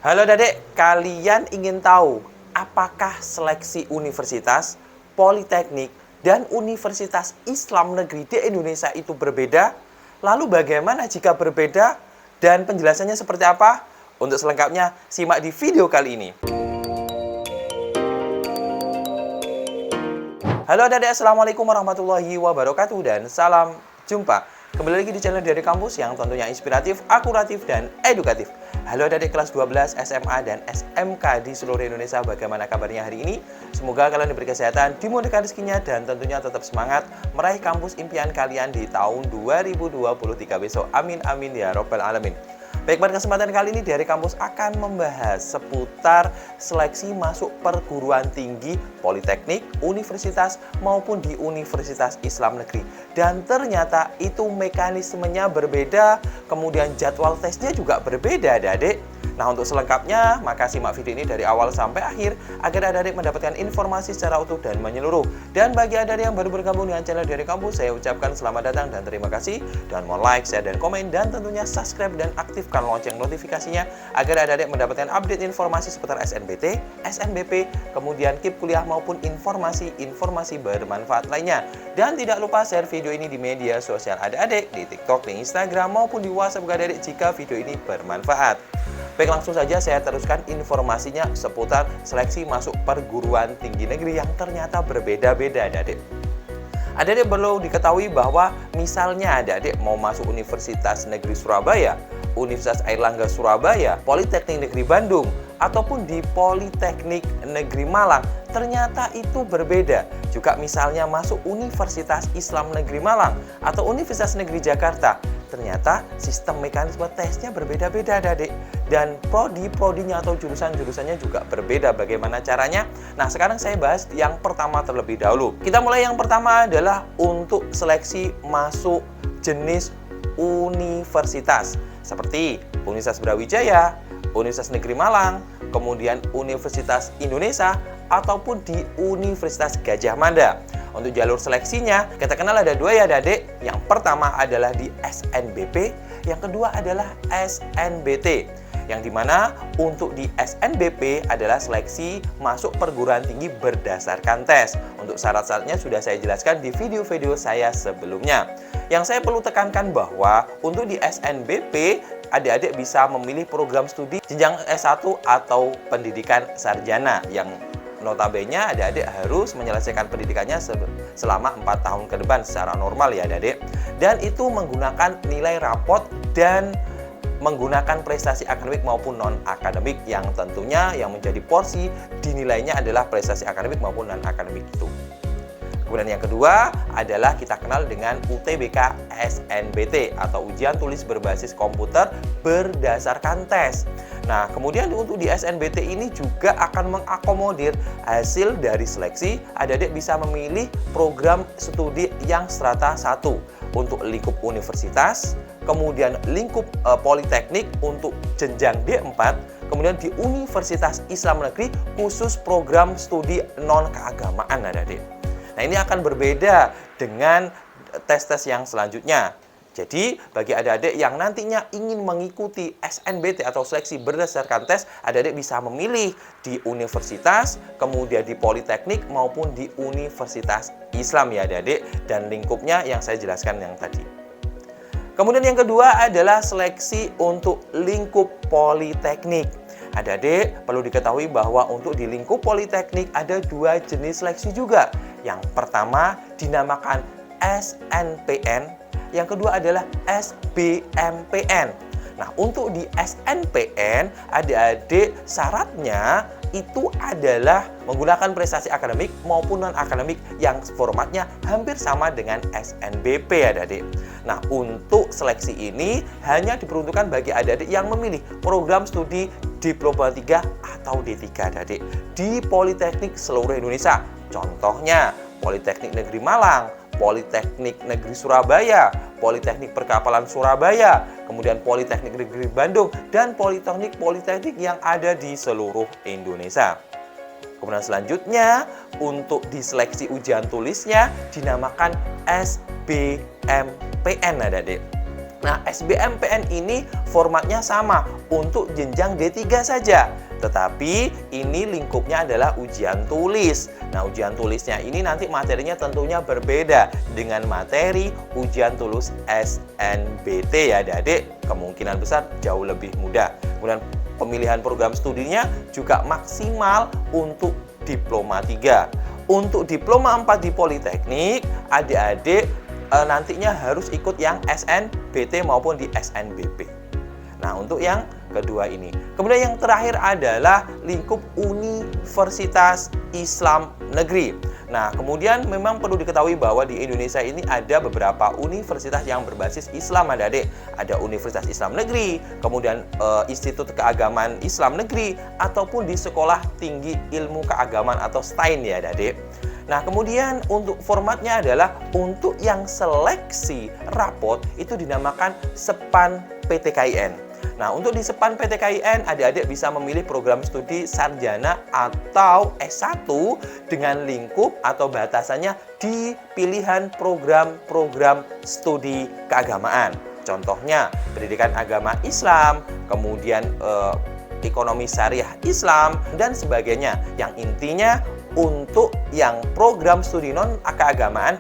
Halo Adik, kalian ingin tahu apakah seleksi universitas, politeknik, dan universitas Islam negeri di Indonesia itu berbeda? Lalu bagaimana jika berbeda? Dan penjelasannya seperti apa? Untuk selengkapnya, simak di video kali ini. Halo Adik, Assalamualaikum warahmatullahi wabarakatuh dan salam jumpa. Kembali lagi di channel dari kampus yang tentunya inspiratif, akuratif, dan edukatif. Halo adik kelas 12 SMA dan SMK di seluruh Indonesia, bagaimana kabarnya hari ini? Semoga kalian diberi kesehatan, dimudahkan rezekinya, dan tentunya tetap semangat meraih kampus impian kalian di tahun 2023 besok. Amin amin ya robbal alamin. Baik, pada kesempatan kali ini dari kampus akan membahas seputar seleksi masuk perguruan tinggi, politeknik, universitas maupun di Universitas Islam Negeri. Dan ternyata itu mekanismenya berbeda, kemudian jadwal tesnya juga berbeda, adik-adik. Nah, untuk selengkapnya, maka simak video ini dari awal sampai akhir agar adik-adik mendapatkan informasi secara utuh dan menyeluruh. Dan bagi adik-adik yang baru bergabung dengan channel dari kampus, saya ucapkan selamat datang dan terima kasih. Dan mohon like, share, dan komen, dan tentunya subscribe dan aktifkan lonceng notifikasinya agar adik-adik mendapatkan update informasi seputar SNBT, SNBP, kemudian KIP kuliah maupun informasi-informasi bermanfaat lainnya. Dan tidak lupa share video ini di media sosial adik-adik, di TikTok, di Instagram, maupun di WhatsApp adik-adik jika video ini bermanfaat. Baik, langsung saja saya teruskan informasinya seputar seleksi masuk perguruan tinggi negeri yang ternyata berbeda-beda, adik-adik. Adik-adik perlu diketahui bahwa misalnya adik-adik mau masuk Universitas Negeri Surabaya, Universitas Airlangga Surabaya, Politeknik Negeri Bandung, ataupun di Politeknik Negeri Malang, ternyata itu berbeda. Juga misalnya masuk Universitas Islam Negeri Malang atau Universitas Negeri Jakarta, ternyata sistem mekanisme tesnya berbeda-beda, adik. Dan prodi-prodinya atau jurusan-jurusannya juga berbeda. Bagaimana caranya? Nah, sekarang saya bahas yang pertama terlebih dahulu. Kita mulai yang pertama adalah untuk seleksi masuk jenis universitas. Seperti Universitas Brawijaya, Universitas Negeri Malang, kemudian Universitas Indonesia, ataupun di Universitas Gadjah Mada. Untuk jalur seleksinya, kita kenal ada dua ya adik. Yang pertama adalah di SNBP, yang kedua adalah SNBT. Yang dimana untuk di SNBP adalah seleksi masuk perguruan tinggi berdasarkan tes. Untuk syarat-syaratnya sudah saya jelaskan di video-video saya sebelumnya. Yang saya perlu tekankan bahwa untuk di SNBP, adik-adik bisa memilih program studi jenjang S1 atau pendidikan sarjana yang notabene adik-adik harus menyelesaikan pendidikannya selama 4 tahun ke depan secara normal ya adik-adik. Dan itu menggunakan nilai rapot dan menggunakan prestasi akademik maupun non-akademik yang tentunya yang menjadi porsi dinilainya adalah prestasi akademik maupun non-akademik itu. Kemudian yang kedua adalah kita kenal dengan UTBK SNBT atau ujian tulis berbasis komputer berdasarkan tes. Nah, kemudian untuk di SNBT ini juga akan mengakomodir hasil dari seleksi. Adik-adik bisa memilih program studi yang strata 1 untuk lingkup universitas, kemudian lingkup politeknik untuk jenjang D4, kemudian di Universitas Islam Negeri khusus program studi non-keagamaan, adik-adik. Nah, ini akan berbeda dengan tes-tes yang selanjutnya. Jadi, bagi adik-adik yang nantinya ingin mengikuti SNBT atau seleksi berdasarkan tes, adik-adik bisa memilih di universitas, kemudian di politeknik maupun di Universitas Islam ya adik-adik, dan lingkupnya yang saya jelaskan yang tadi. Kemudian yang kedua adalah seleksi untuk lingkup politeknik. Adik-adik perlu diketahui bahwa untuk di lingkup politeknik ada dua jenis seleksi juga. Yang pertama dinamakan SNPN, yang kedua adalah SBMPN. Nah, untuk di SNPN, adik-adik syaratnya itu adalah menggunakan prestasi akademik maupun non-akademik yang formatnya hampir sama dengan SNBP, adik-adik. Nah, untuk seleksi ini hanya diperuntukkan bagi adik-adik yang memilih program studi Diploma 3 atau D3, adik-adik, di Politeknik seluruh Indonesia. Contohnya, Politeknik Negeri Malang, Politeknik Negeri Surabaya, Politeknik Perkapalan Surabaya, kemudian Politeknik Negeri Bandung, dan Politeknik yang ada di seluruh Indonesia. Kemudian selanjutnya, untuk diseleksi ujian tulisnya dinamakan SBMPN, adik-adik. Nah, SBMPN ini formatnya sama untuk jenjang D3 saja. Tetapi ini lingkupnya adalah ujian tulis. Nah, ujian tulisnya ini nanti materinya tentunya berbeda dengan materi ujian tulis SNBT ya adik-adik. Kemungkinan besar jauh lebih mudah. Kemudian pemilihan program studinya juga maksimal untuk diploma 3. Untuk diploma 4 di Politeknik, adik-adik nantinya harus ikut yang SNBT maupun di SNBP. Nah, untuk yang kedua ini. Kemudian yang terakhir adalah lingkup Universitas Islam Negeri. Nah, kemudian memang perlu diketahui bahwa di Indonesia ini ada beberapa universitas yang berbasis Islam, adik-adik. Ada Universitas Islam Negeri, kemudian Institut Keagamaan Islam Negeri, ataupun di Sekolah Tinggi Ilmu Keagamaan atau STAIN ya, adik-adik. Nah, kemudian untuk formatnya adalah untuk yang seleksi rapot itu dinamakan SEPAN PTKIN. Nah, untuk di SEPAN PTKIN, adik-adik bisa memilih program studi sarjana atau S1 dengan lingkup atau batasannya di pilihan program-program studi keagamaan. Contohnya, pendidikan agama Islam, kemudian ekonomi syariah Islam, dan sebagainya. Yang intinya, untuk yang program studi non-keagamaan,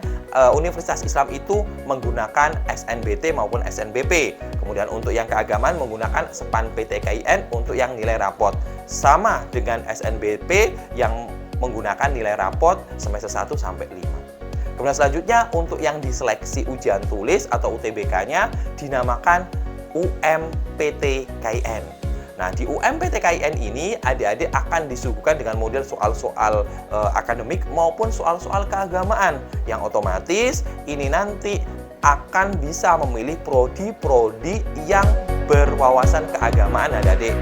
Universitas Islam itu menggunakan SNBT maupun SNBP. Kemudian untuk yang keagamaan menggunakan SEPAN PTKIN untuk yang nilai rapot. Sama dengan SNBP yang menggunakan nilai rapot semester 1 sampai 5. Kemudian selanjutnya untuk yang diseleksi ujian tulis atau UTBK-nya dinamakan UMPTKIN. Nah, di UMPTKIN ini adik-adik akan disuguhkan dengan model soal-soal akademik maupun soal-soal keagamaan yang otomatis ini nanti akan bisa memilih prodi-prodi yang berwawasan keagamaan adik-adik.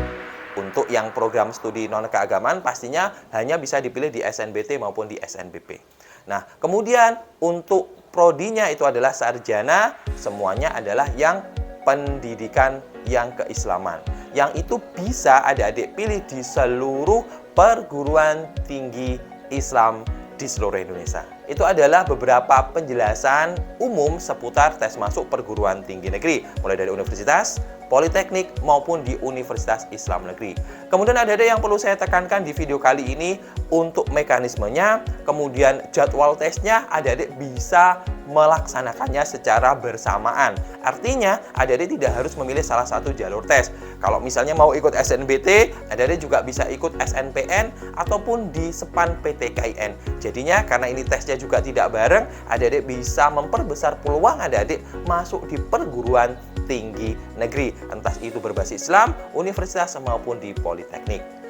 Untuk yang program studi non-keagamaan pastinya hanya bisa dipilih di SNBT maupun di SNBP. Nah, kemudian untuk prodinya itu adalah sarjana, semuanya adalah yang pendidikan yang keislaman. Yang itu bisa adik-adik pilih di seluruh perguruan tinggi Islam di seluruh Indonesia. Itu adalah beberapa penjelasan umum seputar tes masuk perguruan tinggi negeri, mulai dari universitas, politeknik, maupun di Universitas Islam Negeri. Kemudian ada yang perlu saya tekankan di video kali ini untuk mekanismenya, kemudian jadwal tesnya adik-adik bisa melaksanakannya secara bersamaan. Artinya, adik-adik tidak harus memilih salah satu jalur tes. Kalau misalnya mau ikut SNBT, adik-adik juga bisa ikut SNPN ataupun di SEPAN PTKIN. Jadinya, karena ini tesnya juga tidak bareng, adik-adik bisa memperbesar peluang adik-adik masuk di perguruan tinggi negeri, entah itu berbasis Islam, universitas, maupun di politeknik.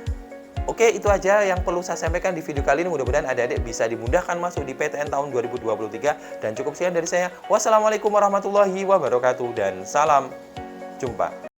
Oke, itu aja yang perlu saya sampaikan di video kali ini. Mudah-mudahan adik-adik bisa dimudahkan masuk di PTN tahun 2023. Dan cukup sekian dari saya. Wassalamualaikum warahmatullahi wabarakatuh dan salam jumpa.